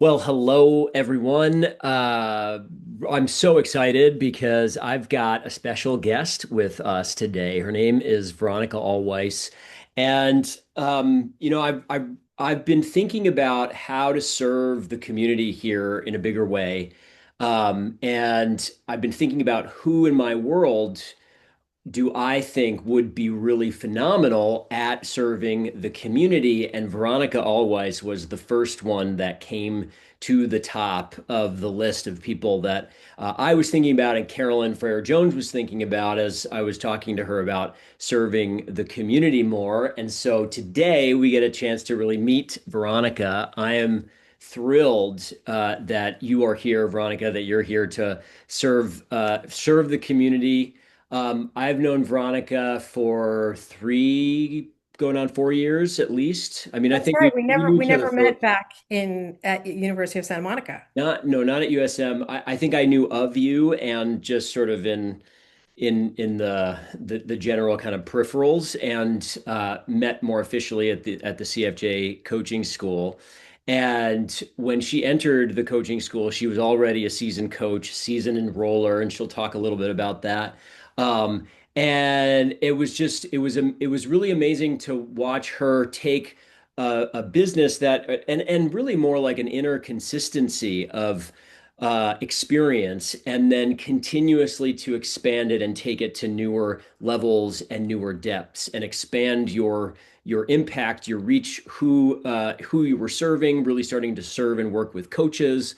Well, hello everyone. I'm so excited because I've got a special guest with us today. Her name is Veronica Alweiss, and I've been thinking about how to serve the community here in a bigger way, and I've been thinking about who in my world do I think would be really phenomenal at serving the community. And Veronica Alweiss was the first one that came to the top of the list of people that I was thinking about, and Carolyn Frere Jones was thinking about as I was talking to her about serving the community more. And so today we get a chance to really meet Veronica. I am thrilled that you are here, Veronica, that you're here to serve the community. I've known Veronica for going on 4 years at least. I mean, I That's think right. we knew We each other never for met back in at University of Santa Monica. not at USM. I think I knew of you and just sort of in the general kind of peripherals, and met more officially at the CFJ coaching school. And when she entered the coaching school, she was already a seasoned coach, seasoned enroller, and she'll talk a little bit about that. And it was really amazing to watch her take a business that and really more like an inner consistency of experience, and then continuously to expand it and take it to newer levels and newer depths and expand your impact, your reach, who you were serving, really starting to serve and work with coaches,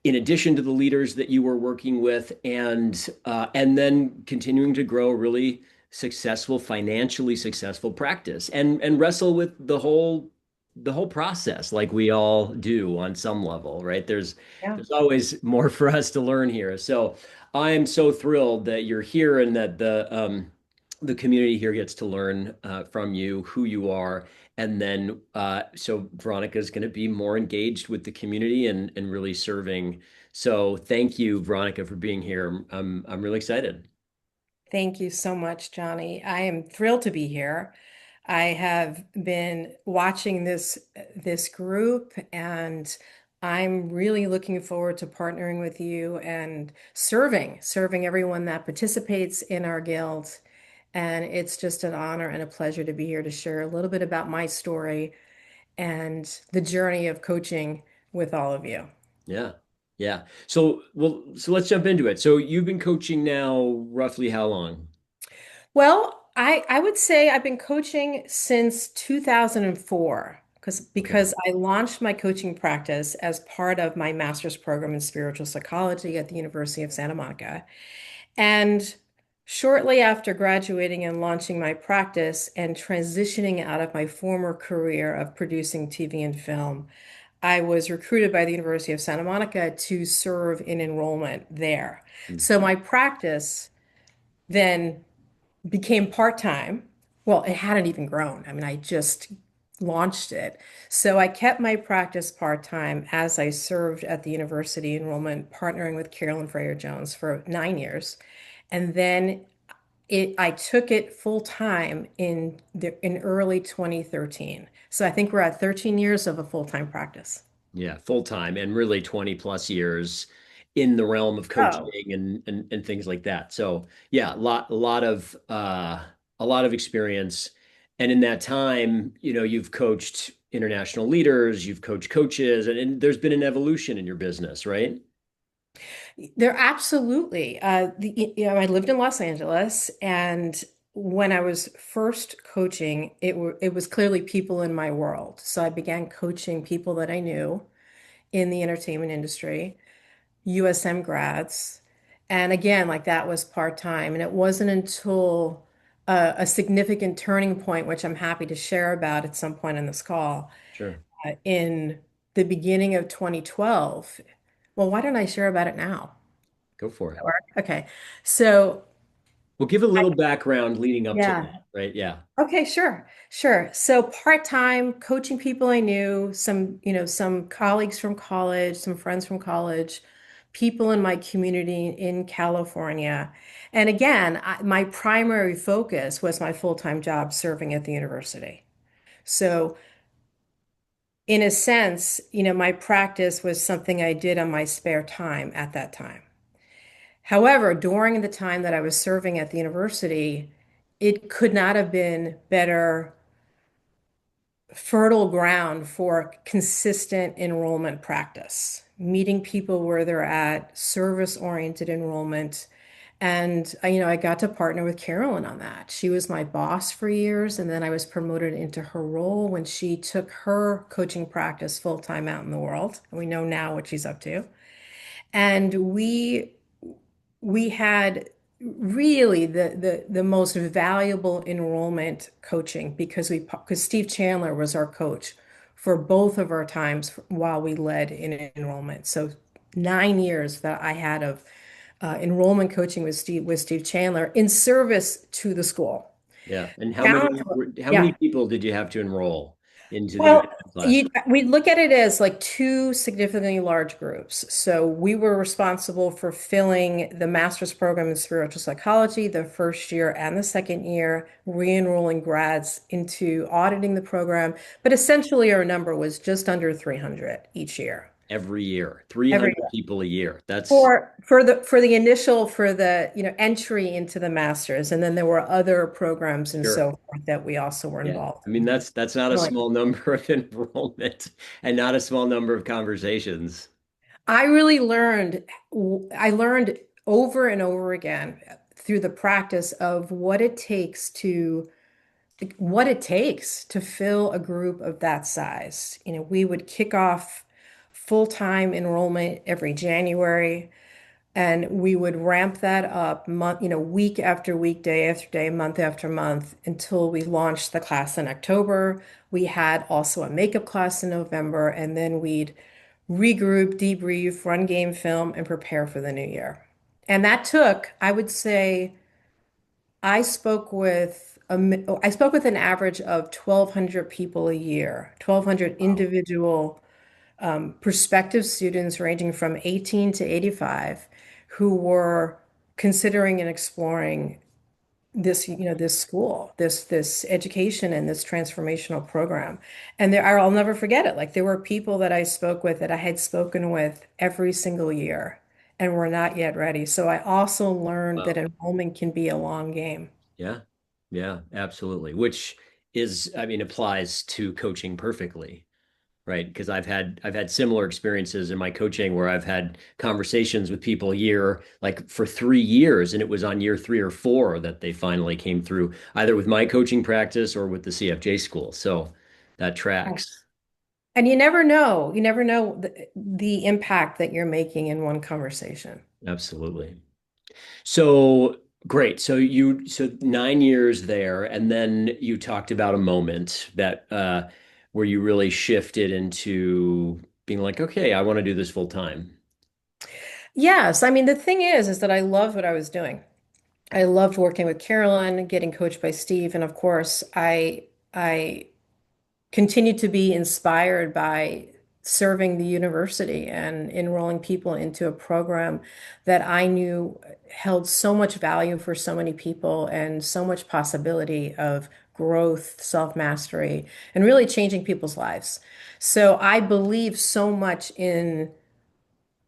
in addition to the leaders that you were working with, and then continuing to grow a really financially successful practice, and wrestle with the whole process like we all do on some level, right? Yeah. There's always more for us to learn here. So I am so thrilled that you're here and that the community here gets to learn from you, who you are. And then so Veronica is going to be more engaged with the community and really serving. So thank you, Veronica, for being here. I'm really excited. Thank you so much, Johnny. I am thrilled to be here. I have been watching this group, and I'm really looking forward to partnering with you and serving everyone that participates in our guild. And it's just an honor and a pleasure to be here to share a little bit about my story and the journey of coaching with all of you. Yeah. Yeah. So let's jump into it. So you've been coaching now roughly how long? Well, I would say I've been coaching since 2004 Okay. because I launched my coaching practice as part of my master's program in spiritual psychology at the University of Santa Monica. And shortly after graduating and launching my practice and transitioning out of my former career of producing TV and film, I was recruited by the University of Santa Monica to serve in enrollment there. Mm. So my practice then became part-time. Well, it hadn't even grown. I mean, I just launched it. So I kept my practice part-time as I served at the university enrollment, partnering with Carolyn Frere Jones for 9 years. And then I took it full-time in early 2013. So I think we're at 13 years of a full-time practice. Yeah, full time and really 20 plus years in the realm of coaching Oh, and things like that. So yeah, a lot of experience. And in that time, you've coached international leaders, you've coached coaches, and there's been an evolution in your business, right? they're absolutely. I lived in Los Angeles, and when I was first coaching, it was clearly people in my world. So I began coaching people that I knew in the entertainment industry, USM grads, and again, like that was part-time. And it wasn't until a significant turning point, which I'm happy to share about at some point in this call, Sure. in the beginning of 2012. Well, why don't I share about it now? Go for it. Okay. So, We'll give a little background leading up to yeah. that, right? Yeah. Okay, sure. Sure. So part-time coaching people I knew, some colleagues from college, some friends from college, people in my community in California. And again, my primary focus was my full-time job serving at the university. So in a sense, you know, my practice was something I did on my spare time at that time. However, during the time that I was serving at the university, it could not have been better fertile ground for consistent enrollment practice, meeting people where they're at, service-oriented enrollment. And you know, I got to partner with Carolyn on that. She was my boss for years, and then I was promoted into her role when she took her coaching practice full time out in the world. And we know now what she's up to. And we had really the most valuable enrollment coaching because Steve Chandler was our coach for both of our times while we led in enrollment. So 9 years that I had of enrollment coaching with Steve Chandler in service to the school. Yeah. And Challenge, how many yeah. people did you have to enroll into the Well, enrichment class? we look at it as like two significantly large groups. So we were responsible for filling the master's program in spiritual psychology the first year and the second year, re-enrolling grads into auditing the program. But essentially, our number was just under 300 each year. Every year, Every 300 people a year. That's for the initial for the entry into the master's, and then there were other programs and sure. so forth that we also were Yeah. involved I mean, that's not a in. small number of enrollment and not a small number of conversations. I really I learned over and over again through the practice of what it takes to fill a group of that size. You know, we would kick off full-time enrollment every January, and we would ramp that up week after week, day after day, month after month until we launched the class in October. We had also a makeup class in November, and then we'd regroup, debrief, run game film, and prepare for the new year. And that took, I would say, I spoke with an average of 1,200 people a year, 1,200 Wow. individual prospective students ranging from 18 to 85 who were considering and exploring this school, this education and this transformational program. And I'll never forget it. Like there were people that I spoke with that I had spoken with every single year and were not yet ready. So I also learned that Wow. enrollment can be a long game. Yeah. Yeah, absolutely. Which is, I mean, applies to coaching perfectly, right? Because I've had similar experiences in my coaching where I've had conversations with people year like for 3 years, and it was on year 3 or 4 that they finally came through, either with my coaching practice or with the CFJ school. So that tracks. And you never know the impact that you're making in one conversation. Absolutely. So great. So 9 years there, and then you talked about a moment that where you really shifted into being like, okay, I want to do this full time. Yes, I mean the thing is that I loved what I was doing. I loved working with Carolyn, getting coached by Steve, and of course, I continued to be inspired by serving the university and enrolling people into a program that I knew held so much value for so many people and so much possibility of growth, self-mastery, and really changing people's lives. So I believe so much in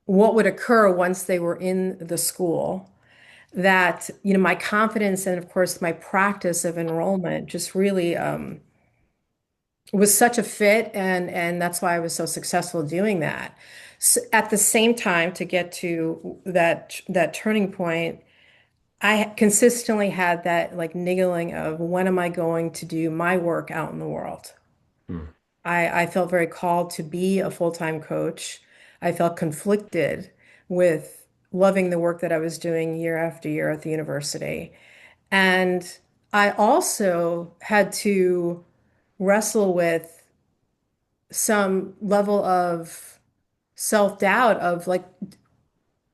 what would occur once they were in the school that, my confidence and of course my practice of enrollment just really was such a fit, and that's why I was so successful doing that. So at the same time, to get to that turning point, I consistently had that like niggling of when am I going to do my work out in the world? Hmm. I felt very called to be a full-time coach. I felt conflicted with loving the work that I was doing year after year at the university. And I also had to wrestle with some level of self-doubt of like,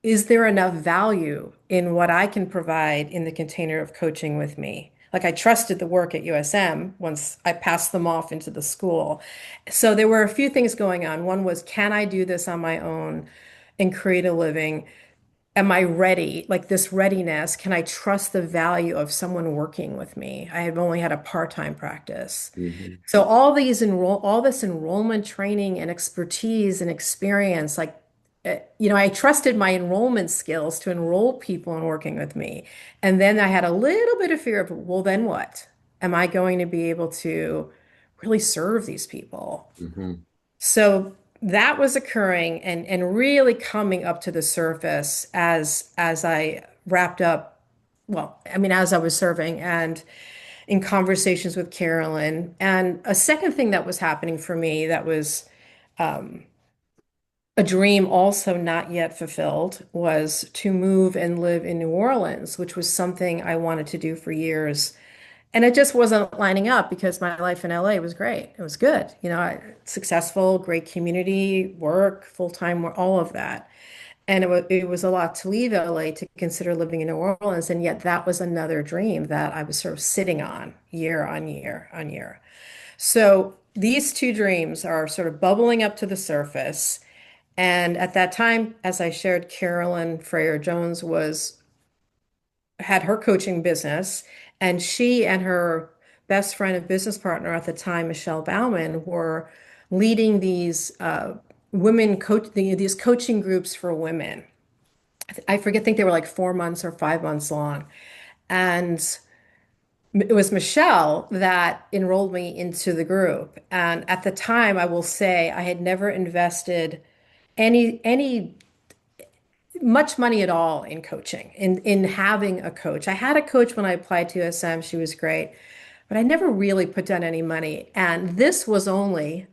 is there enough value in what I can provide in the container of coaching with me? Like I trusted the work at USM once I passed them off into the school. So there were a few things going on. One was, can I do this on my own and create a living? am I ready? Like this readiness, can I trust the value of someone working with me? I had only had a part-time practice. Hmm. So all this enrollment training and expertise and experience, like I trusted my enrollment skills to enroll people in working with me. And then I had a little bit of fear of, well, then what? Am I going to be able to really serve these people? Hmm. So that was occurring and really coming up to the surface as I wrapped up, well, I mean, as I was serving and in conversations with Carolyn. And a second thing that was happening for me that was a dream also not yet fulfilled was to move and live in New Orleans, which was something I wanted to do for years. And it just wasn't lining up because my life in LA was great. It was good. Successful, great community, work, full-time, all of that. And it was a lot to leave LA to consider living in New Orleans. And yet that was another dream that I was sort of sitting on year on year on year. So these two dreams are sort of bubbling up to the surface. And at that time, as I shared, Carolyn Freyer Jones was had her coaching business, and she and her best friend and business partner at the time, Michelle Bauman, were leading these these coaching groups for women. I forget, think they were like 4 months or 5 months long. And it was Michelle that enrolled me into the group. And at the time, I will say I had never invested any much money at all in coaching, in having a coach. I had a coach when I applied to USM. She was great, but I never really put down any money. And this was only,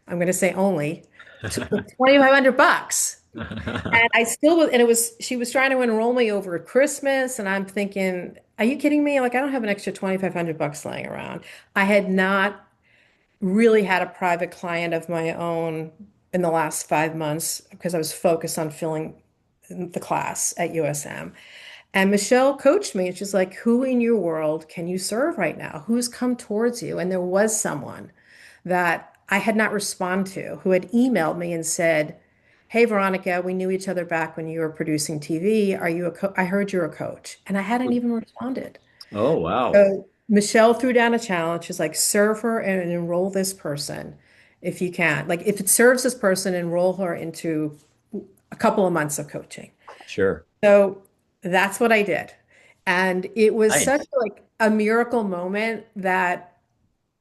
I'm going to say only, 2,500 bucks. And I still was, and she was trying to enroll me over Christmas. And I'm thinking, are you kidding me? Like, I don't have an extra 2,500 bucks laying around. I had not really had a private client of my own in the last 5 months because I was focused on filling the class at USM. And Michelle coached me. And she's like, who in your world can you serve right now? Who's come towards you? And there was someone that I had not responded to who had emailed me and said, hey, Veronica, we knew each other back when you were producing TV. Are you a I heard you're a coach. And I hadn't even responded. Oh, wow. So Michelle threw down a challenge. She's like, serve her and enroll this person if you can. Like, if it serves this person, enroll her into a couple of months of coaching. Sure. So that's what I did. And it was such Nice. like a miracle moment that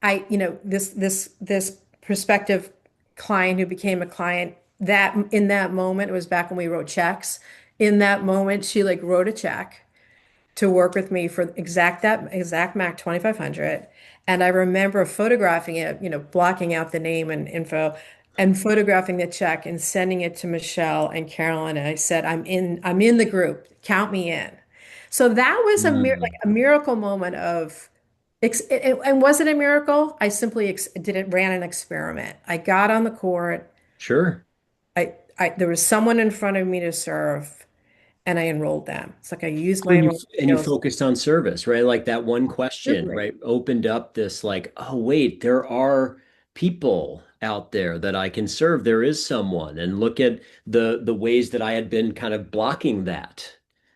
this prospective client who became a client, that in that moment, it was back when we wrote checks. In that moment, she like wrote a check to work with me for that exact Mac 2500. And I remember photographing it, blocking out the name and info and photographing the check and sending it to Michelle and Carolyn. And I said, I'm in the group. Count me in. So that was like Mm, a miracle moment of, and was it a miracle? I simply ran an experiment. I got on the court. sure. There was someone in front of me to serve, and I enrolled them. It's like I used my And you enrollment and you skills. focused on service, right? Like that one question, Absolutely. right? Opened up this like, oh wait, there are people out there that I can serve. There is someone. And look at the ways that I had been kind of blocking that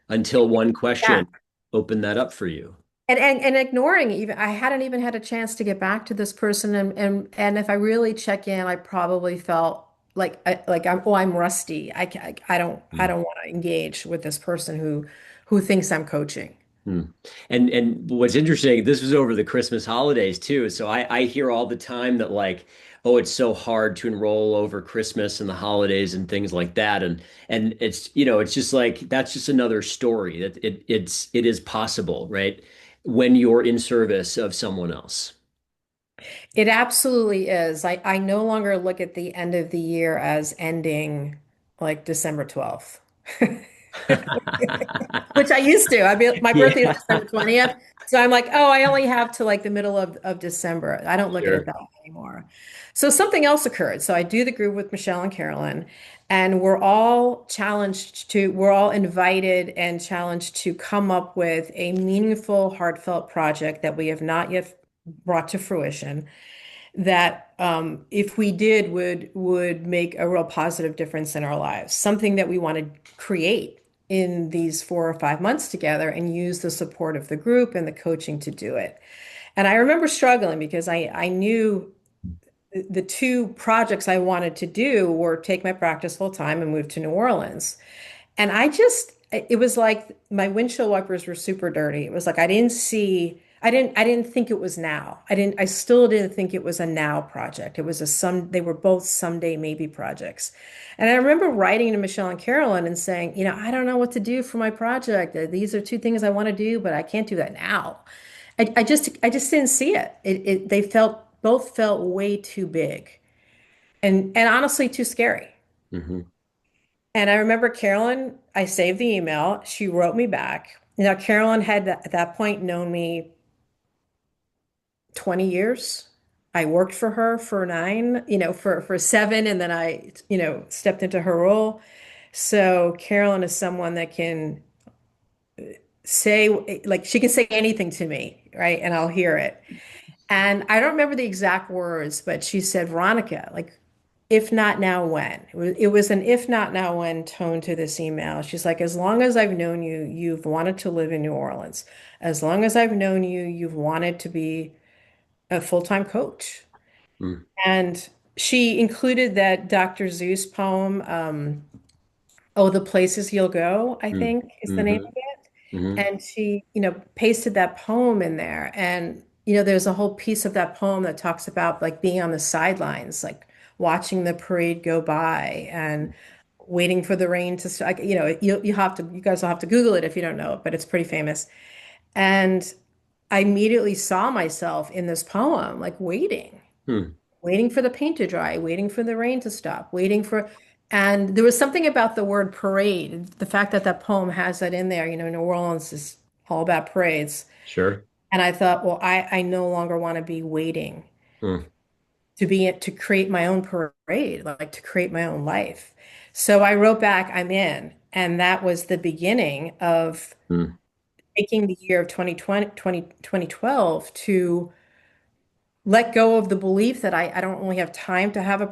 until one Yeah. question opened that up for you. And ignoring even I hadn't even had a chance to get back to this person and if I really check in, I probably felt like I'm rusty. I don't want to engage with this person who thinks I'm coaching. Hmm. And what's interesting, this was over the Christmas holidays too. So I hear all the time that like, oh, it's so hard to enroll over Christmas and the holidays and things like that. And it's it's just like that's just another story that it is possible, right? When you're in service of someone else. It absolutely is. I no longer look at the end of the year as ending like December 12th. Which I used to. My birthday is Yeah, December 20th. So I'm like, oh, I only have to like the middle of December. I don't look at it sure. that way anymore. So something else occurred. So I do the group with Michelle and Carolyn, and we're all invited and challenged to come up with a meaningful, heartfelt project that we have not yet brought to fruition that if we did would make a real positive difference in our lives, something that we want to create. in these 4 or 5 months together and use the support of the group and the coaching to do it. And I remember struggling because I knew the two projects I wanted to do were take my practice full time and move to New Orleans. And it was like my windshield wipers were super dirty. It was like I didn't think it was now. I still didn't think it was a now project. It was they were both someday maybe projects. And I remember writing to Michelle and Carolyn and saying, I don't know what to do for my project. These are two things I want to do, but I can't do that now. I just didn't see it. They both felt way too big and honestly too scary. Hmm. And I remember Carolyn, I saved the email. She wrote me back. Now, Carolyn had at that point known me 20 years. I worked for her for nine, for seven, and then I, stepped into her role. So Carolyn is someone that can say, like, she can say anything to me, right? And I'll hear it. And I don't remember the exact words, but she said, Veronica, like, if not now, when? It was an if not now, when tone to this email. She's like, as long as I've known you, you've wanted to live in New Orleans. As long as I've known you, you've wanted to be a full-time coach. Mm. And she included that Dr. Seuss poem, Oh, the Places You'll Go, I Mm. think is the name Hmm. of it. Hmm. And she, pasted that poem in there. And, there's a whole piece of that poem that talks about like being on the sidelines, like watching the parade go by and waiting for the rain to start. You guys will have to Google it if you don't know it, but it's pretty famous. And I immediately saw myself in this poem, like Hmm. waiting for the paint to dry, waiting for the rain to stop, and there was something about the word parade, the fact that that poem has that in there. New Orleans is all about parades. Sure. And I thought, well, I no longer want to be waiting Hmm. to create my own parade, like to create my own life. So I wrote back, I'm in. And that was the beginning of Hmm. taking the year of 2012 to let go of the belief that I don't only have time to have a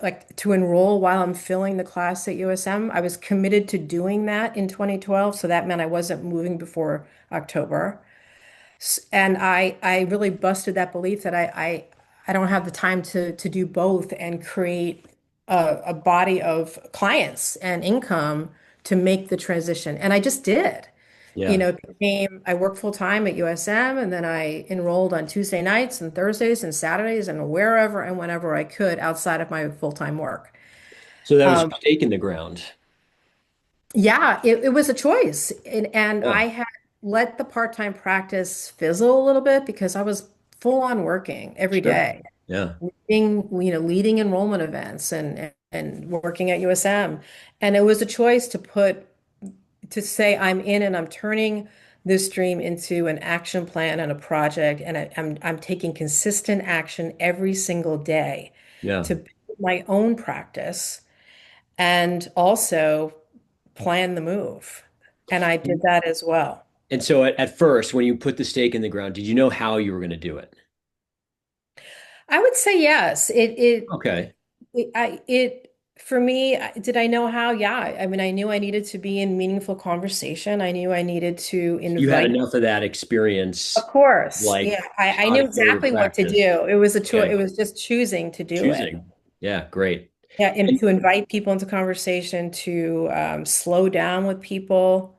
like to enroll while I'm filling the class at USM. I was committed to doing that in 2012. So that meant I wasn't moving before October. And I really busted that belief that I don't have the time to do both and create a body of clients and income to make the transition. And I just did. Yeah. I worked full time at USM and then I enrolled on Tuesday nights and Thursdays and Saturdays and wherever and whenever I could outside of my full-time work. So that was Um, your stake in the ground. yeah, it was a choice. And Yeah. I had let the part-time practice fizzle a little bit because I was full on working every Sure. day, Yeah. leading enrollment events and working at USM. And it was a choice to say I'm in and I'm turning this dream into an action plan and a project, and I'm taking consistent action every single day Yeah. to build my own practice and also plan the move. And I did that as well. And so at first, when you put the stake in the ground, did you know how you were going to do it? I would say yes. Okay. For me, did I know how? Yeah. I mean, I knew I needed to be in meaningful conversation. I knew I needed to So you had invite. enough of that Of experience, course. like Yeah. I knew auditorium exactly what to practice. do. It was a choice. It Okay. was just choosing to do it. Choosing. Yeah, great. Yeah. And And to invite people into conversation, to slow down with people.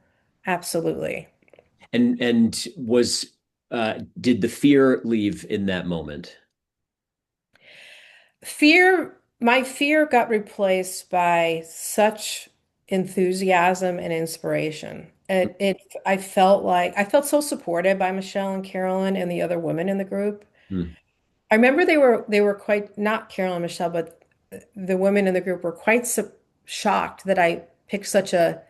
Absolutely. and was did the fear leave in that moment? My fear got replaced by such enthusiasm and inspiration. I felt so supported by Michelle and Carolyn and the other women in the group. Hmm. I remember they were quite, not Carolyn and Michelle, but the women in the group were quite shocked that I picked such a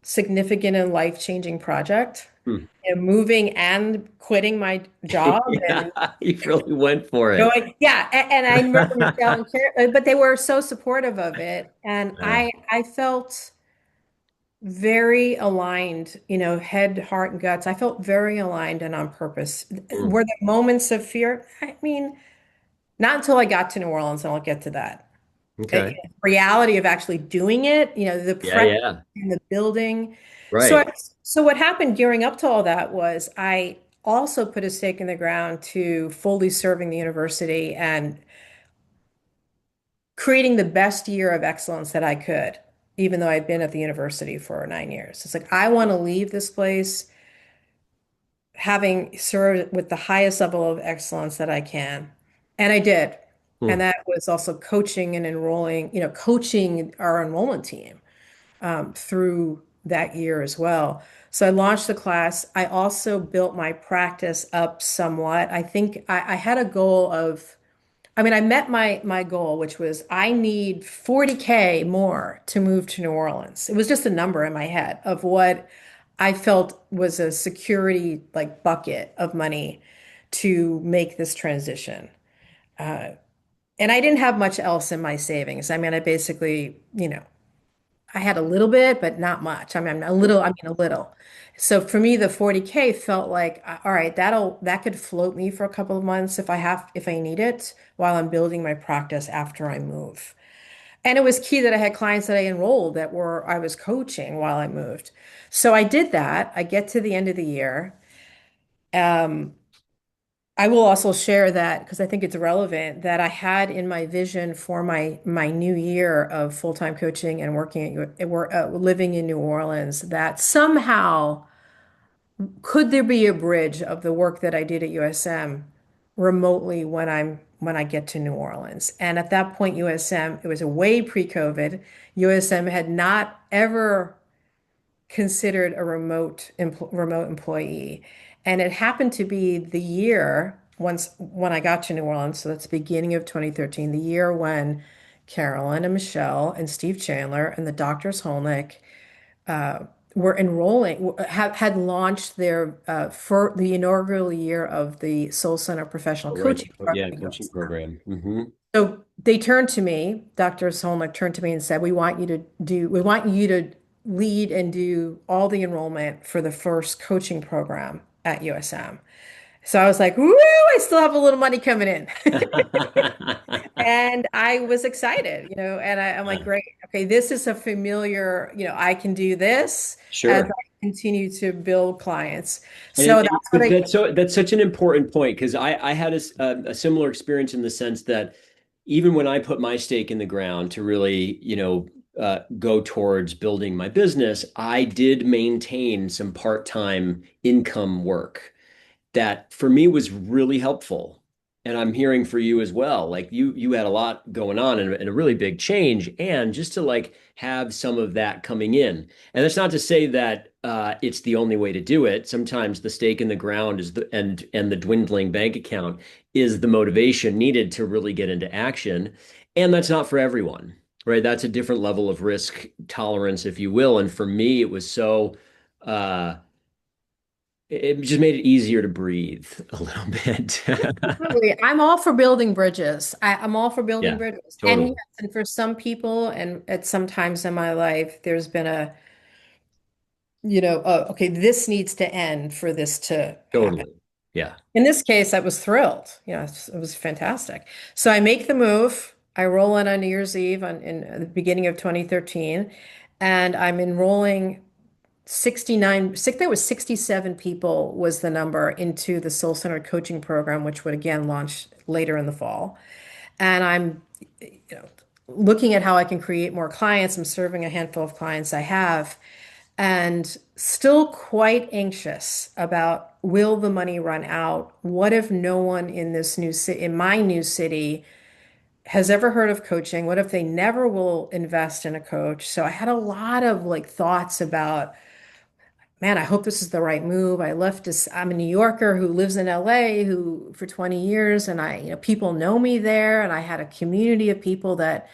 significant and life-changing project, Hmm. moving and quitting my job Yeah, and you really went for it. yeah, and I remember Michelle and Carol, but they were so supportive of it, and Yeah. I felt very aligned, head, heart, and guts. I felt very aligned and on purpose. Hmm. Were there moments of fear? I mean, not until I got to New Orleans, and I'll get to that. Okay. Reality of actually doing it, the Yeah, prep yeah. in the building. So, Right. so what happened gearing up to all that was I also put a stake in the ground to fully serving the university and creating the best year of excellence that I could, even though I'd been at the university for 9 years. It's like, I want to leave this place having served with the highest level of excellence that I can. And I did. And Hmm. that was also coaching and enrolling, coaching our enrollment team through that year as well. So I launched the class. I also built my practice up somewhat. I think I had a goal of, I mean, I met my goal, which was I need 40K more to move to New Orleans. It was just a number in my head of what I felt was a security like bucket of money to make this transition. And I didn't have much else in my savings. I mean, I basically, I had a little bit, but not much. I mean, a little. So for me, the 40K felt like, all right, that could float me for a couple of months if I need it while I'm building my practice after I move. And it was key that I had clients that I enrolled I was coaching while I moved. So I did that. I get to the end of the year. Um, I will also share that because I think it's relevant that I had in my vision for my new year of full-time coaching and living in New Orleans that somehow could there be a bridge of the work that I did at USM remotely when I get to New Orleans. And at that point, USM, it was way pre-COVID. USM had not ever considered a remote employee. And it happened to be the year once when I got to New Orleans, so that's the beginning of 2013, the year when Carolyn and Michelle and Steve Chandler and the doctors Holnick were enrolling, had launched their for the inaugural year of the Soul Center Professional Oh, right. Coaching Yeah, Program at coaching USM. program. Hmm. So they turned to me, Dr. Solnick turned to me and said, we want you to lead and do all the enrollment for the first coaching program at USM. So I was like, woo, I still have a little money coming in. And I was excited, I'm like, great. Okay, this is a familiar, I can do this as Sure. I continue to build clients. And So that's what but I, that's such an important point because I had a similar experience in the sense that even when I put my stake in the ground to really, go towards building my business, I did maintain some part-time income work that for me was really helpful. And I'm hearing for you as well. Like you had a lot going on and a really big change, and just to like have some of that coming in. And that's not to say that it's the only way to do it. Sometimes the stake in the ground is the dwindling bank account is the motivation needed to really get into action. And that's not for everyone, right? That's a different level of risk tolerance, if you will. And for me, it was so uh it just made it easier to breathe a little bit. absolutely. I'm all for building bridges. I'm all for building Yeah, bridges. And yes, totally. and for some people, and at some times in my life, there's been okay, this needs to end for this to happen. Totally. Yeah. In this case, I was thrilled. It was fantastic. So I make the move. I roll in on New Year's Eve in the beginning of 2013, and I'm enrolling 69, there was 67 people was the number into the Soul Centered Coaching Program, which would again launch later in the fall. And I'm, looking at how I can create more clients. I'm serving a handful of clients I have, and still quite anxious about will the money run out? What if no one in this new city, in my new city, has ever heard of coaching? What if they never will invest in a coach? So I had a lot of like thoughts about, man, I hope this is the right move. I'm a New Yorker who lives in LA who for 20 years and people know me there and I had a community of people that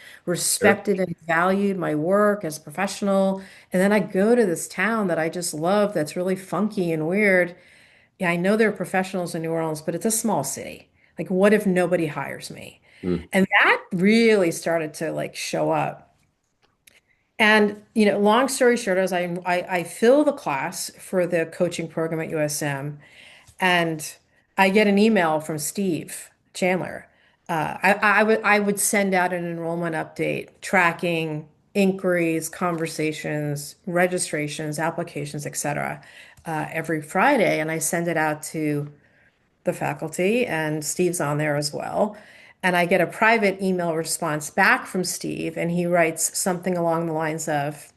Sure. respected and valued my work as a professional. And then I go to this town that I just love that's really funky and weird. Yeah, I know there are professionals in New Orleans, but it's a small city. Like, what if nobody hires me? Mm. And that really started to like show up. And long story short, as I fill the class for the coaching program at USM, and I get an email from Steve Chandler, I would send out an enrollment update tracking inquiries, conversations, registrations, applications, etc. Every Friday, and I send it out to the faculty, and Steve's on there as well. And I get a private email response back from Steve, and he writes something along the lines of,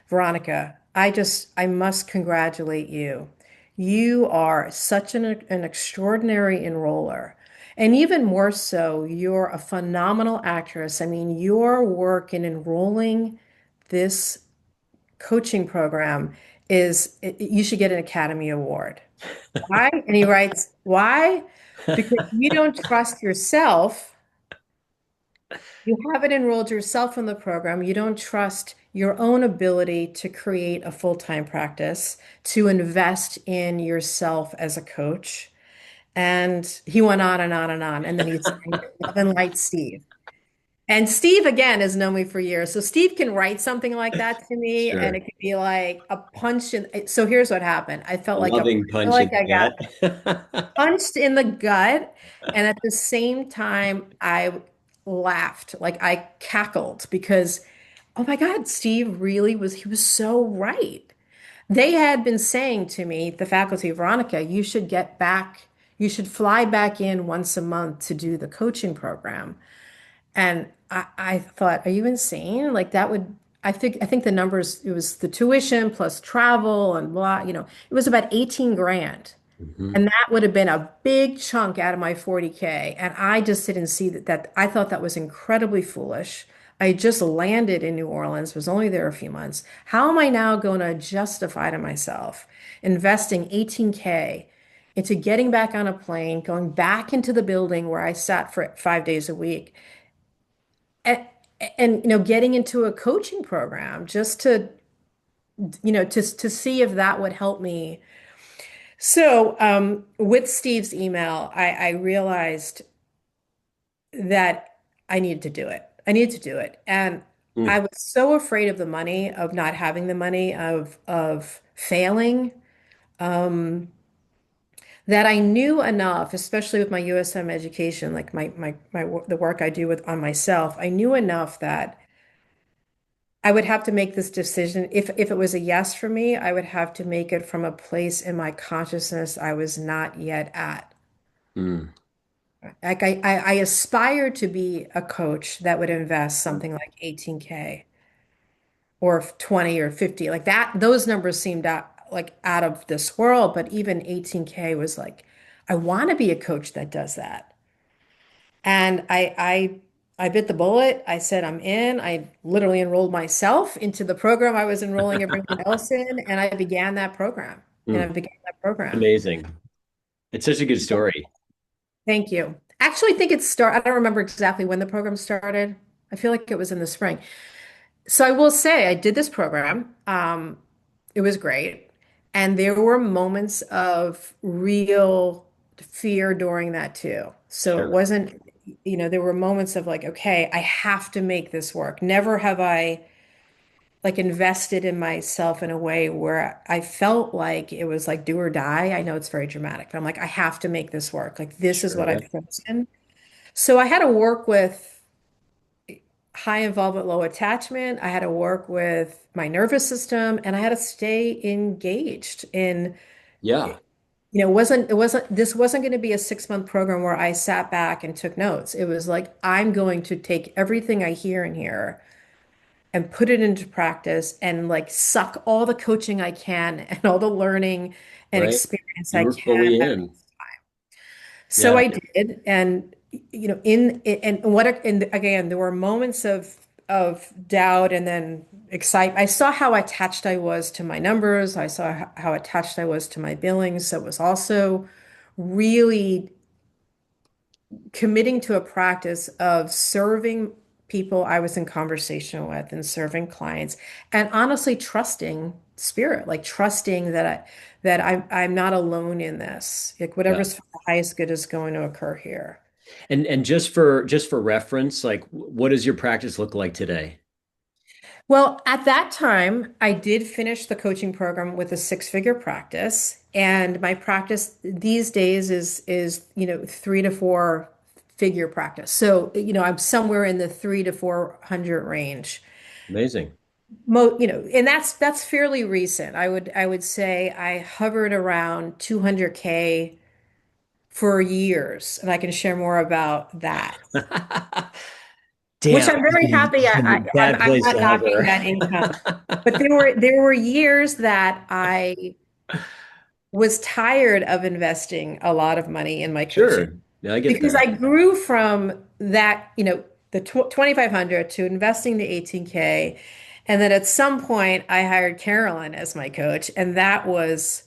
Veronica, I must congratulate you. You are such an extraordinary enroller. And even more so, you're a phenomenal actress. I mean, your work in enrolling this coaching program you should get an Academy Award. Why? And he writes, why? Because you don't trust yourself. You haven't enrolled yourself in the program. You don't trust your own ability to create a full-time practice, to invest in yourself as a coach. And he went on and on and on. And then he's saying, love and light, Steve. And Steve, again, has known me for years. So Steve can write something like that to me, and Sure. it could be like a punch in. So here's what happened. I felt A like loving I felt punch in like I got the gut. punched in the gut. And at the same time, I laughed, like I cackled because, oh my God, Steve really he was so right. They had been saying to me, the faculty, Veronica, you should fly back in once a month to do the coaching program. And I thought, are you insane? Like that would, I think the numbers, it was the tuition plus travel and blah, it was about 18 grand. Mhm. And that would have been a big chunk out of my 40K. And I just didn't see that I thought that was incredibly foolish. I just landed in New Orleans, was only there a few months. How am I now going to justify to myself investing 18K into getting back on a plane, going back into the building where I sat for 5 days a week, and, and getting into a coaching program just to see if that would help me. So, with Steve's email, I realized that I needed to do it. I needed to do it. And I Mm, was so afraid of the money, of not having the money, of failing, um, that I knew enough, especially with my USM education, like the work I do with on myself, I knew enough that I would have to make this decision. If it was a yes for me, I would have to make it from a place in my consciousness I was not yet at. mm. Like I aspire to be a coach that would invest something like 18K or 20 or 50. Like that, those numbers seemed out of this world, but even 18K was like, I want to be a coach that does that. And I bit the bullet. I said I'm in. I literally enrolled myself into the program I was enrolling everyone else in, and I began that program. And I Mm. began that program. Amazing. It's such a good story. Thank you. Actually, I think I don't remember exactly when the program started. I feel like it was in the spring. So I will say I did this program. It was great. And there were moments of real fear during that too. So it Sure. wasn't, there were moments of like, okay, I have to make this work. Never have I like invested in myself in a way where I felt like it was like do or die. I know it's very dramatic, but I'm like, I have to make this work. Like this is Sure. what Yeah. I've chosen. So I had to work with high involvement, low attachment. I had to work with my nervous system and I had to stay engaged in, Yeah. this wasn't going to be a 6 month program where I sat back and took notes. It was like, I'm going to take everything I hear in here and put it into practice and like suck all the coaching I can and all the learning and Right. experience You I were can. fully in. So Yeah. I did, and and again, there were moments of doubt and then excitement. I saw how attached I was to my numbers. I saw how attached I was to my billings. So it was also really committing to a practice of serving people I was in conversation with and serving clients, and honestly trusting spirit, like trusting that I'm not alone in this. Like Yeah. whatever's for the highest good is going to occur here. And just for reference, like what does your practice look like today? Well, at that time, I did finish the coaching program with a six-figure practice, and my practice these days is 3 to 4 figure practice. So, I'm somewhere in the 3 to 400 range. Amazing. And that's fairly recent. I would say I hovered around 200K for years, and I can share more about that. Which Damn, I'm very happy. it's a bad I'm place not to knocking hover. that income, but there were years that I was tired of investing a lot of money in my coaching Sure. Yeah, I get because that. I grew from that, the 2,500 to investing the 18K. And then at some point, I hired Carolyn as my coach, and that was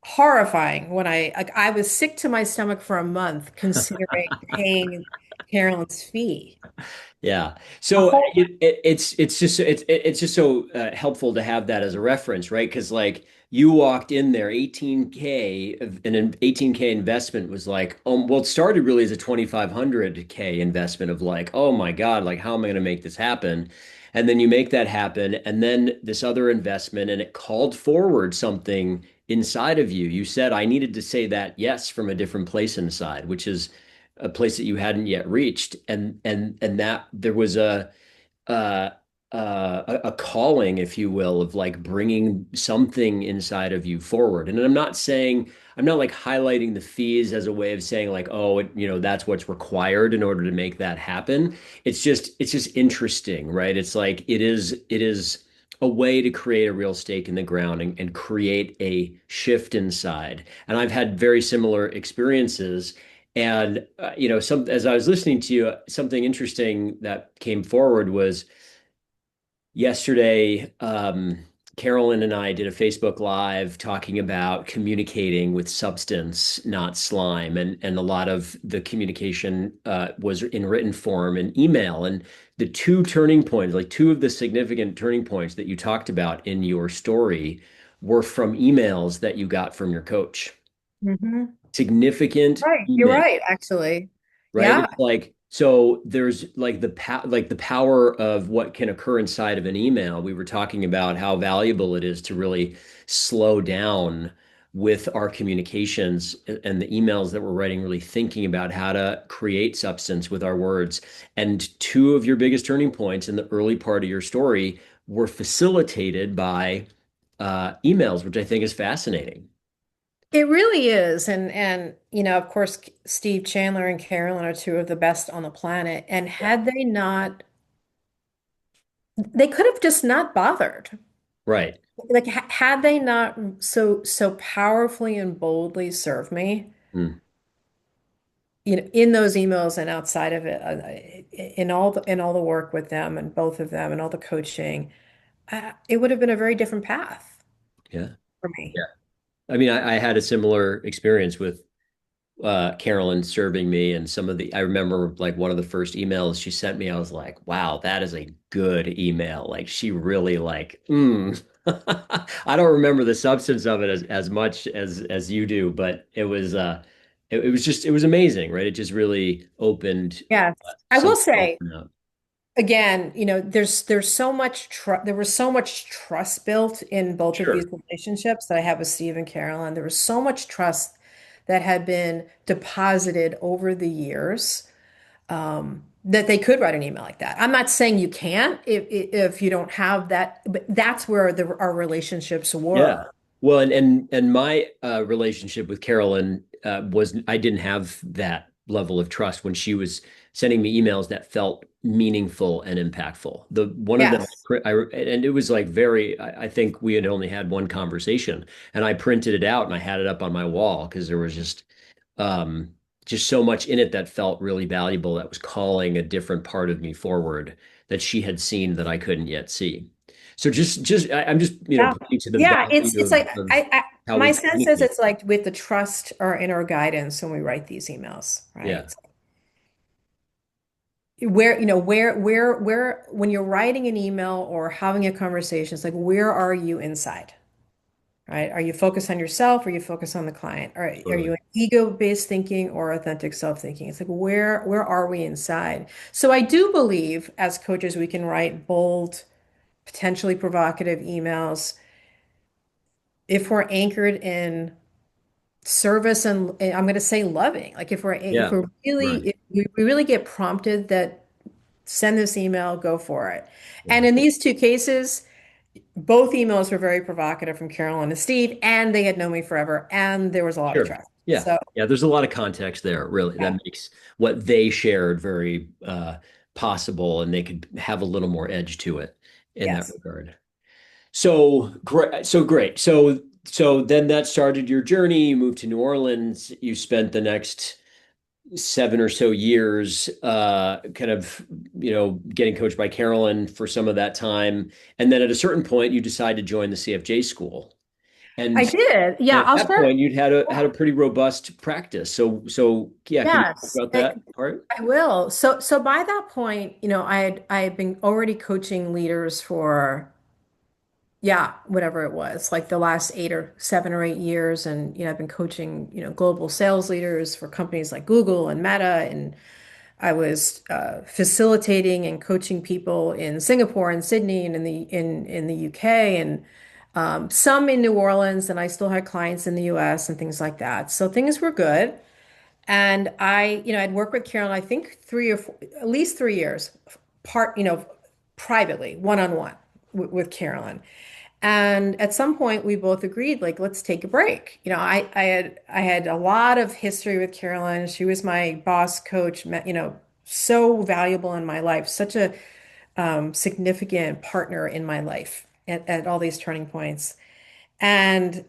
horrifying when I was sick to my stomach for a month considering paying Carolyn's fee. Yeah. A So whole it's just so helpful to have that as a reference, right? Because like you walked in there, 18K, an 18K investment was like, well, it started really as a 2,500K investment of like, oh my God, like how am I going to make this happen? And then you make that happen, and then this other investment, and it called forward something inside of you. You said, I needed to say that yes from a different place inside, which is a place that you hadn't yet reached, and that there was uh, a calling, if you will, of like bringing something inside of you forward. And I'm not saying I'm not like highlighting the fees as a way of saying like, oh, that's what's required in order to make that happen. It's just interesting, right? It's like it is a way to create a real stake in the ground and create a shift inside. And I've had very similar experiences. And as I was listening to you, something interesting that came forward was yesterday. Carolyn and I did a Facebook Live talking about communicating with substance, not slime, and a lot of the communication was in written form and email. And the two turning points, like two of the significant turning points that you talked about in your story, were from emails that you got from your coach. Mhm. Significant Right. You're email, right, actually. right? Yeah. It's like so there's like the power of what can occur inside of an email. We were talking about how valuable it is to really slow down with our communications and the emails that we're writing, really thinking about how to create substance with our words. And two of your biggest turning points in the early part of your story were facilitated by emails, which I think is fascinating. It really is. And of course, Steve Chandler and Carolyn are two of the best on the planet. And Yeah. had they not, they could have just not bothered. Right. Like had they not so powerfully and boldly served me, Mm. in those emails and outside of it, in all the work with them and both of them and all the coaching, it would have been a very different path Yeah. for me. Yeah. I mean, I had a similar experience with Carolyn serving me, and I remember like one of the first emails she sent me, I was like, wow, that is a good email. Like she really I don't remember the substance of it as much as you do, but it was amazing, right? It just really opened Yes. I will something else say, up. again, there's so much there was so much trust built in both of these Sure. relationships that I have with Steve and Carolyn. There was so much trust that had been deposited over the years, that they could write an email like that. I'm not saying you can't if you don't have that, but that's where our relationships Yeah. were. Well, and my relationship with Carolyn was I didn't have that level of trust when she was sending me emails that felt meaningful and impactful. The one of them, Yes. and it was like I think we had only had one conversation, and I printed it out and I had it up on my wall because there was just so much in it that felt really valuable. That was calling a different part of me forward that she had seen that I couldn't yet see. So I'm just Yeah. pointing to the Yeah, it's value it's like of how we my sense is communicate. it's like with the trust our inner guidance when we write these emails, right? Yeah, Where when you're writing an email or having a conversation, it's like where are you inside, right? Are you focused on yourself or you focused on the client? Are you totally. an ego-based thinking or authentic self-thinking? It's like where are we inside? So I do believe as coaches we can write bold, potentially provocative emails if we're anchored in service and I'm going to say loving. Like if Yeah. we're Right. really if we really get prompted that send this email, go for it. Yeah. And in these two cases, both emails were very provocative from Carolyn and Steve, and they had known me forever, and there was a lot of Sure. trust. Yeah. So Yeah. There's a lot of context there, really, that yeah, makes what they shared very possible, and they could have a little more edge to it in that yes. regard. So great. So great. So then that started your journey. You moved to New Orleans. You spent the next 7 or so years, kind of, getting coached by Carolyn for some of that time. And then at a certain point, you decide to join the CFJ school. I And did. Yeah, at I'll that start. point, you'd had a pretty robust practice. So yeah, can you talk Yes, about that part? I will. So by that point, I had been already coaching leaders for yeah, whatever it was, like the last 8 or 7 or 8 years. And, I've been coaching, global sales leaders for companies like Google and Meta. And I was facilitating and coaching people in Singapore and Sydney and in the UK and some in New Orleans. And I still had clients in the US and things like that. So things were good. And I'd worked with Carolyn, I think 3 or 4, at least 3 years, privately, one-on-one with Carolyn. And at some point, we both agreed, like, let's take a break. I had a lot of history with Carolyn. She was my boss coach, so valuable in my life, such a significant partner in my life at all these turning points. And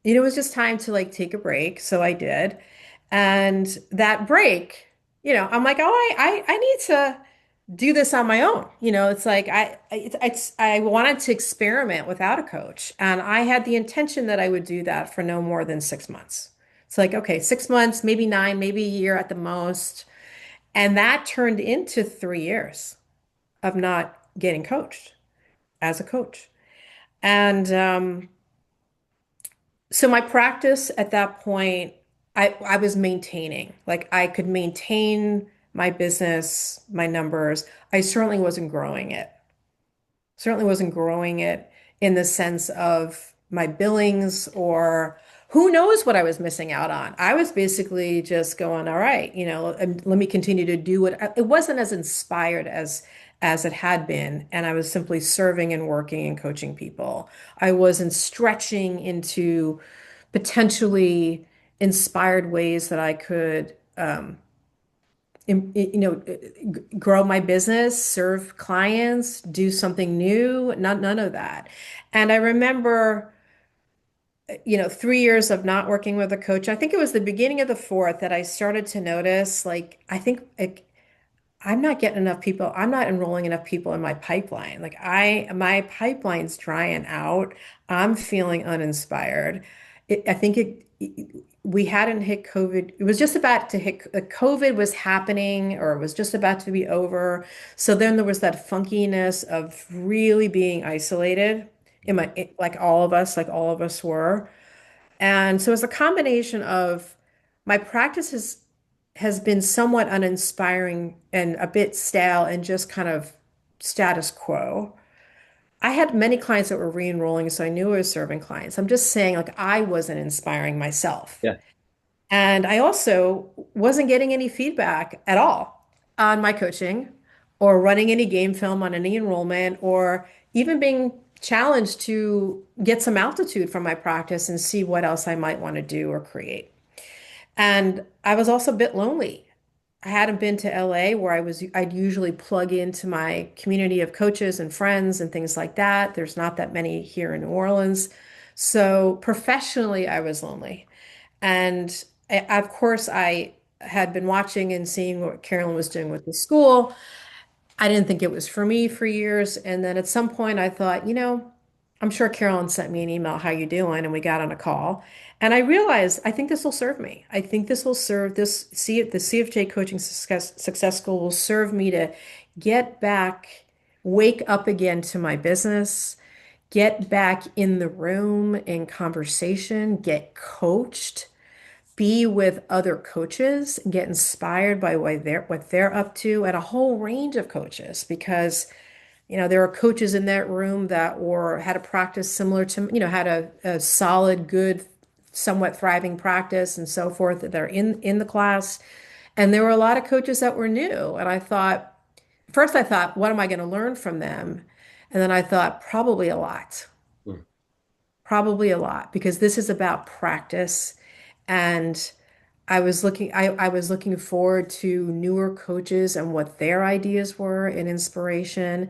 it was just time to like take a break. So I did. And that break, I'm like, oh, I need to do this on my own. It's like I wanted to experiment without a coach. And I had the intention that I would do that for no more than 6 months. It's like, okay, 6 months, maybe nine, maybe a year at the most. And that turned into 3 years of not getting coached as a coach. And so my practice at that point, I was maintaining. Like I could maintain my business, my numbers. I certainly wasn't growing it in the sense of my billings or who knows what I was missing out on. I was basically just going, all right, let me continue to do what it wasn't as inspired as it had been. And I was simply serving and working and coaching people. I wasn't stretching into potentially inspired ways that I could grow my business, serve clients, do something new, none of that. And I remember, 3 years of not working with a coach. I think it was the beginning of the fourth that I started to notice, like, I think I'm not getting enough people. I'm not enrolling enough people in my pipeline. Like my pipeline's drying out. I'm feeling uninspired. I think we hadn't hit COVID. It was just about to hit, COVID was happening or it was just about to be over. So then there was that funkiness of really being isolated like all of us were. And so it's a combination of my practice has been somewhat uninspiring and a bit stale and just kind of status quo. I had many clients that were re-enrolling, so I knew I was serving clients. I'm just saying, like, I wasn't inspiring myself. Yeah. And I also wasn't getting any feedback at all on my coaching or running any game film on any enrollment or even being challenged to get some altitude from my practice and see what else I might want to do or create. And I was also a bit lonely. I hadn't been to LA where I'd usually plug into my community of coaches and friends and things like that. There's not that many here in New Orleans. So professionally, I was lonely. And of course, I had been watching and seeing what Carolyn was doing with the school. I didn't think it was for me for years. And then at some point I thought, I'm sure Carolyn sent me an email, how you doing? And we got on a call. And I realized I think this will serve me. I think this will serve the CFJ Coaching Success School will serve me to get back, wake up again to my business, get back in the room in conversation, get coached, be with other coaches, get inspired by what they're up to, and a whole range of coaches because there are coaches in that room that had a practice similar to, had a solid, good somewhat thriving practice and so forth that are in the class. And there were a lot of coaches that were new. And I thought, first I thought, what am I going to learn from them? And then I thought, Mm. probably a lot, because this is about practice. And I was looking forward to newer coaches and what their ideas were and inspiration,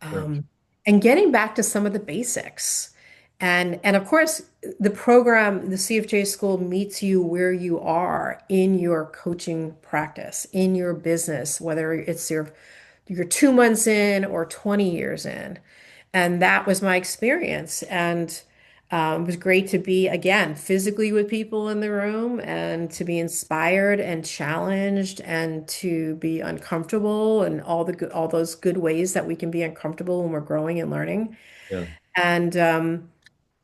Sure. um, and getting back to some of the basics. And of course, the program, the CFJ school meets you where you are in your coaching practice, in your business, whether it's you're 2 months in or 20 years in. And that was my experience. And it was great to be, again, physically with people in the room and to be inspired and challenged and to be uncomfortable and all those good ways that we can be uncomfortable when we're growing and learning. Yeah. And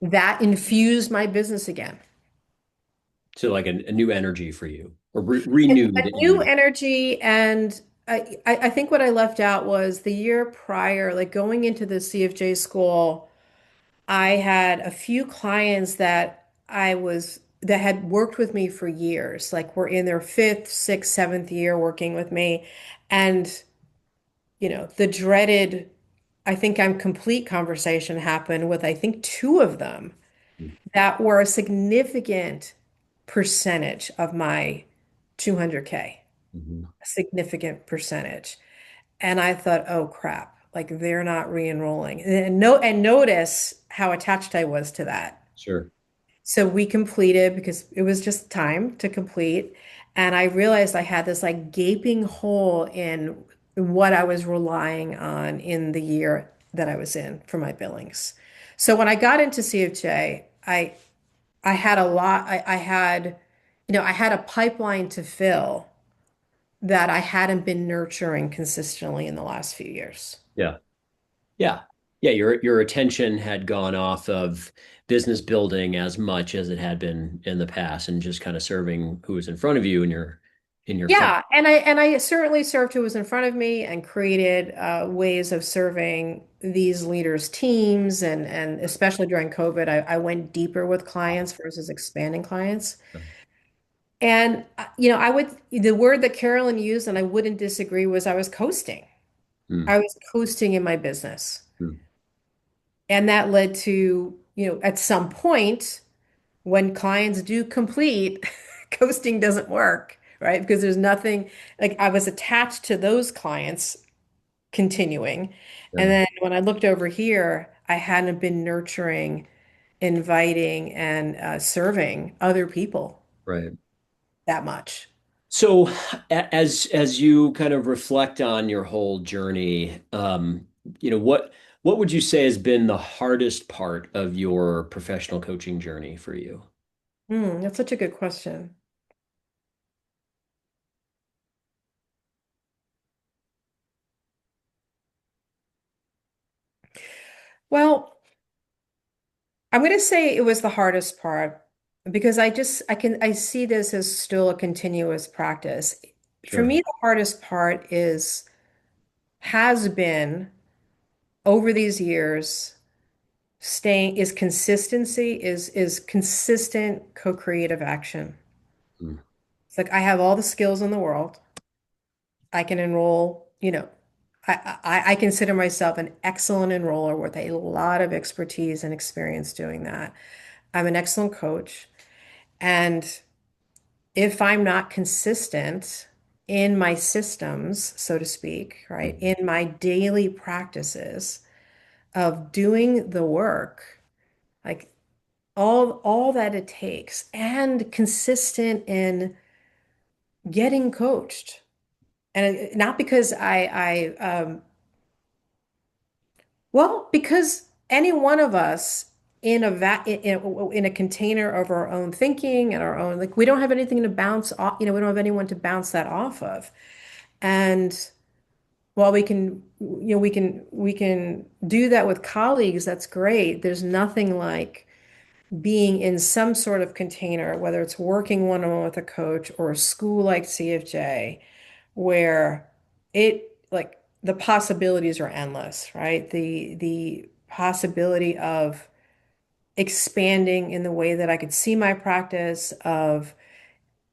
that infused my business again. So like a new energy for you, or A renewed new energy. energy, and I think what I left out was the year prior, like going into the CFJ school. I had a few clients that had worked with me for years, like were in their fifth, sixth, seventh year working with me. And, the dreaded, I think I'm complete conversation happened with, I think, two of them that were a significant percentage of my 200K, Mm-hmm. a significant percentage. And I thought, oh crap, like they're not re-enrolling. And notice how attached I was to that. Sure. So we completed because it was just time to complete. And I realized I had this like gaping hole in what I was relying on in the year that I was in for my billings. So when I got into CFJ, I had a lot, I had, I had a pipeline to fill that I hadn't been nurturing consistently in the last few years. Yeah. Yeah. Yeah. Your attention had gone off of business building as much as it had been in the past, and just kind of serving who was in front of you in your company. Yeah, and I certainly served who was in front of me and created ways of serving these leaders' teams, and especially during COVID, I went deeper with clients versus expanding clients. And the word that Carolyn used, and I wouldn't disagree, was I was coasting. Mm. I was coasting in my business, Mm. and that led to, at some point when clients do complete, coasting doesn't work, right? Because there's nothing like I was attached to those clients continuing. And Yeah. then when I looked over here, I hadn't been nurturing, inviting, and serving other people Right. that much. So as you kind of reflect on your whole journey, what would you say has been the hardest part of your professional coaching journey for you? That's such a good question. Well, I'm going to say it was the hardest part because I see this as still a continuous practice. For Sure. me, the hardest part has been over these years staying is consistency, is consistent co-creative action. Mm. It's like I have all the skills in the world. I can enroll, I consider myself an excellent enroller with a lot of expertise and experience doing that. I'm an excellent coach. And if I'm not consistent in my systems, so to speak, right, Mm. in my daily practices of doing the work, like all that it takes, and consistent in getting coached. And not because well, because any one of us in a container of our own thinking and our own, like we don't have anything to bounce off, we don't have anyone to bounce that off of. And while we can do that with colleagues, that's great. There's nothing like being in some sort of container, whether it's working one-on-one with a coach or a school like CFJ, where like the possibilities are endless, right? The possibility of expanding in the way that I could see my practice, of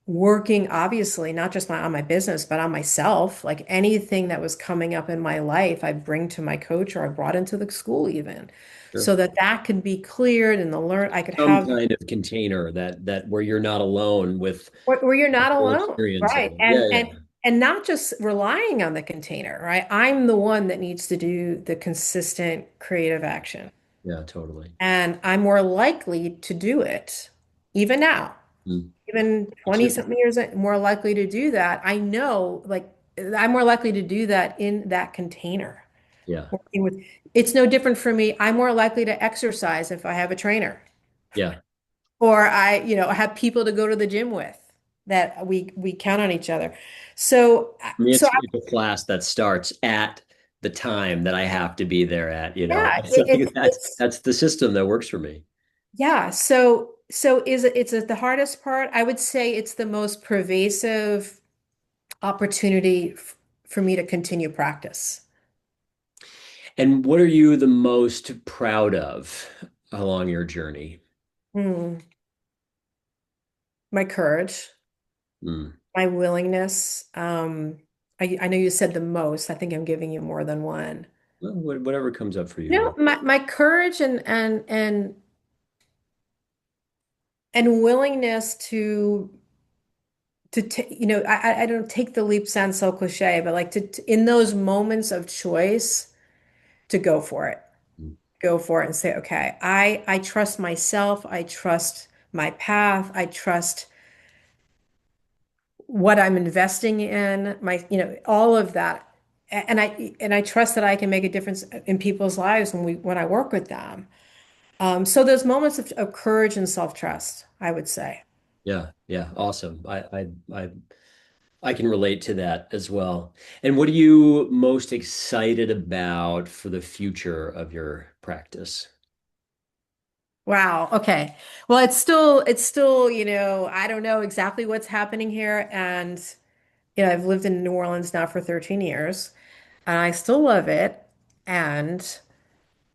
working, obviously, not just on my business, but on myself. Like anything that was coming up in my life, I bring to my coach or I brought into the school even, Sure. so that that could be cleared and the learn I could Some have kind of container that where you're not alone with where you're the not full alone, experience of right? it. Yeah, yeah, And not just relying on the container, right? I'm the one that needs to do the consistent creative action. yeah, totally. And I'm more likely to do it even now, Mm. even Me 20 too. something years more likely to do that. I know, like, I'm more likely to do that in that container. Yeah, Working with, it's no different for me. I'm more likely to exercise if I have a trainer, yeah. or I have people to go to the gym with, that we count on each other. So, I mean, so it's a class that starts at the time that I have to be there at, you know. yeah, So that's it's that's the system that works for me. yeah. So it's the hardest part? I would say it's the most pervasive opportunity for me to continue practice. And what are you the most proud of along your journey? Hmm. My courage, Mm. my willingness. I know you said the most. I think I'm giving you more than one. Well, whatever comes up for you. My courage and willingness to I don't take the leap sounds so cliche, but like in those moments of choice, to go for it. Mm. Go for it and say, okay, I trust myself, I trust my path, I trust what I'm investing in, all of that. And I trust that I can make a difference in people's lives when I work with them. So those moments of courage and self-trust, I would say. Yeah, yeah, awesome. I can relate to that as well. And what are you most excited about for the future of your practice? Wow. Okay. Well, it's still, I don't know exactly what's happening here. And, I've lived in New Orleans now for 13 years and I still love it. And,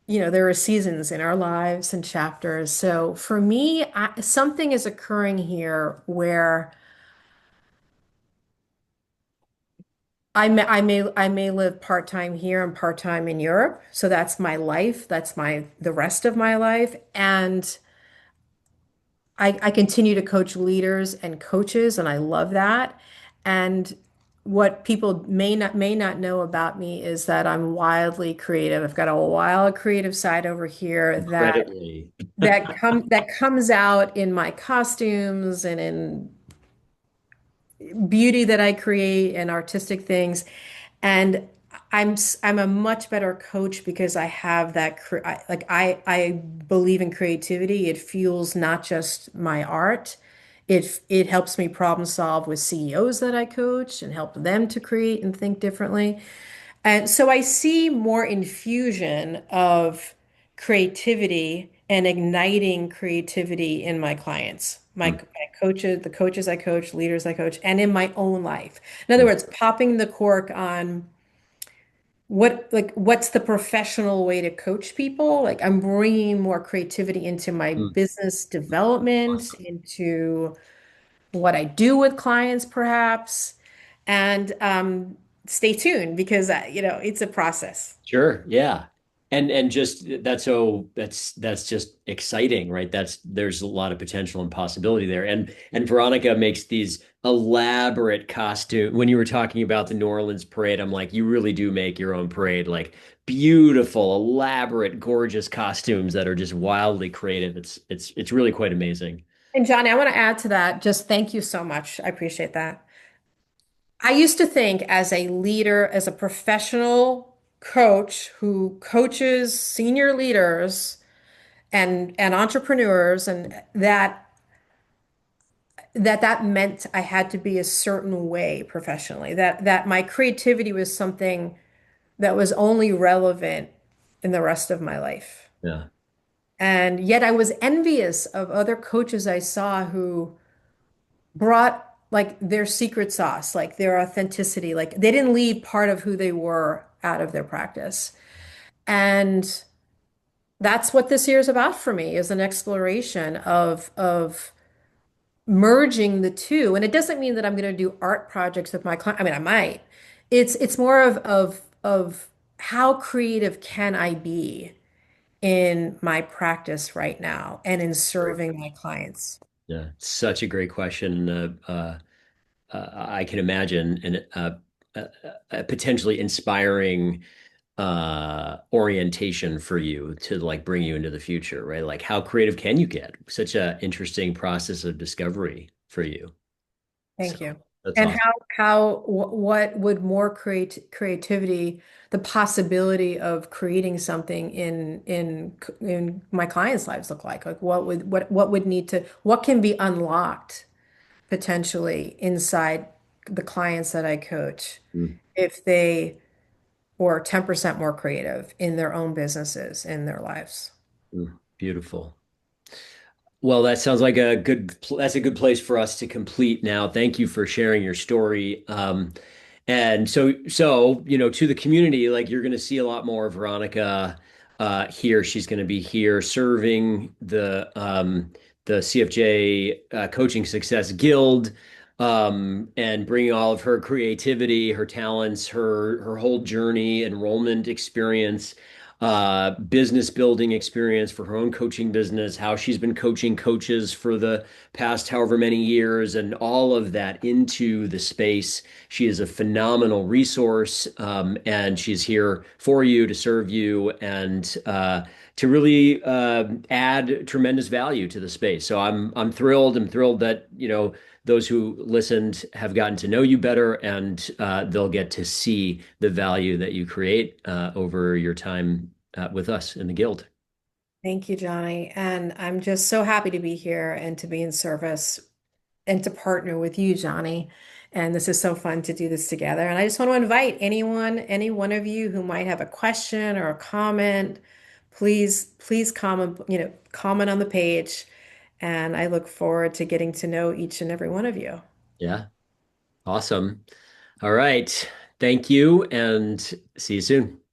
there are seasons in our lives and chapters. So for me, something is occurring here where I may live part-time here and part-time in Europe. So that's my life. That's the rest of my life. And I continue to coach leaders and coaches, and I love that. And what people may not know about me is that I'm wildly creative. I've got a wild creative side over here Incredibly. that comes out in my costumes and in beauty that I create and artistic things. And I'm a much better coach because I have that I believe in creativity. It fuels not just my art. It helps me problem solve with CEOs that I coach and help them to create and think differently. And so I see more infusion of creativity and igniting creativity in my clients, Mm, my coaches, the coaches I coach, leaders I coach, and in my own life. In other mm, words, popping the cork on what's the professional way to coach people? Like I'm bringing more creativity into my mm. business development, into what I do with clients, perhaps. And stay tuned because it's a process. Sure, yeah. And just that's just exciting, right? There's a lot of potential and possibility there. And Veronica makes these elaborate costume. When you were talking about the New Orleans parade, I'm like, you really do make your own parade, like beautiful, elaborate, gorgeous costumes that are just wildly creative. It's really quite amazing. And Johnny, I want to add to that. Just thank you so much. I appreciate that. I used to think as a leader, as a professional coach who coaches senior leaders and entrepreneurs, and that meant I had to be a certain way professionally, that my creativity was something that was only relevant in the rest of my life. Yeah. And yet I was envious of other coaches I saw who brought like their secret sauce, like their authenticity, like they didn't leave part of who they were out of their practice. And that's what this year is about for me, is an exploration of merging the two. And it doesn't mean that I'm going to do art projects with my client. I mean, I might. It's more of how creative can I be in my practice right now and in Great. serving my clients. Yeah, such a great question. I can imagine a potentially inspiring orientation for you to like bring you into the future, right? Like how creative can you get? Such a interesting process of discovery for you. So Thank you. that's And awesome. what would more creativity, the possibility of creating something in my clients' lives look like? Like what would need to what can be unlocked potentially inside the clients that I coach Mm, if they were 10% more creative in their own businesses, in their lives? beautiful. Well, that sounds like that's a good place for us to complete now. Thank you for sharing your story. And to the community, like you're going to see a lot more of Veronica here. She's going to be here serving the CFJ Coaching Success Guild, and bringing all of her creativity, her talents, her whole journey, enrollment experience, business building experience for her own coaching business, how she's been coaching coaches for the past however many years, and all of that into the space. She is a phenomenal resource, and she's here for you to serve you and to really add tremendous value to the space. So I'm thrilled. I'm thrilled that those who listened have gotten to know you better, and they'll get to see the value that you create over your time with us in the guild. Thank you, Johnny. And I'm just so happy to be here and to be in service and to partner with you, Johnny. And this is so fun to do this together. And I just want to invite anyone, any one of you who might have a question or a comment, please comment, comment on the page. And I look forward to getting to know each and every one of you. Yeah, awesome. All right. Thank you, and see you soon.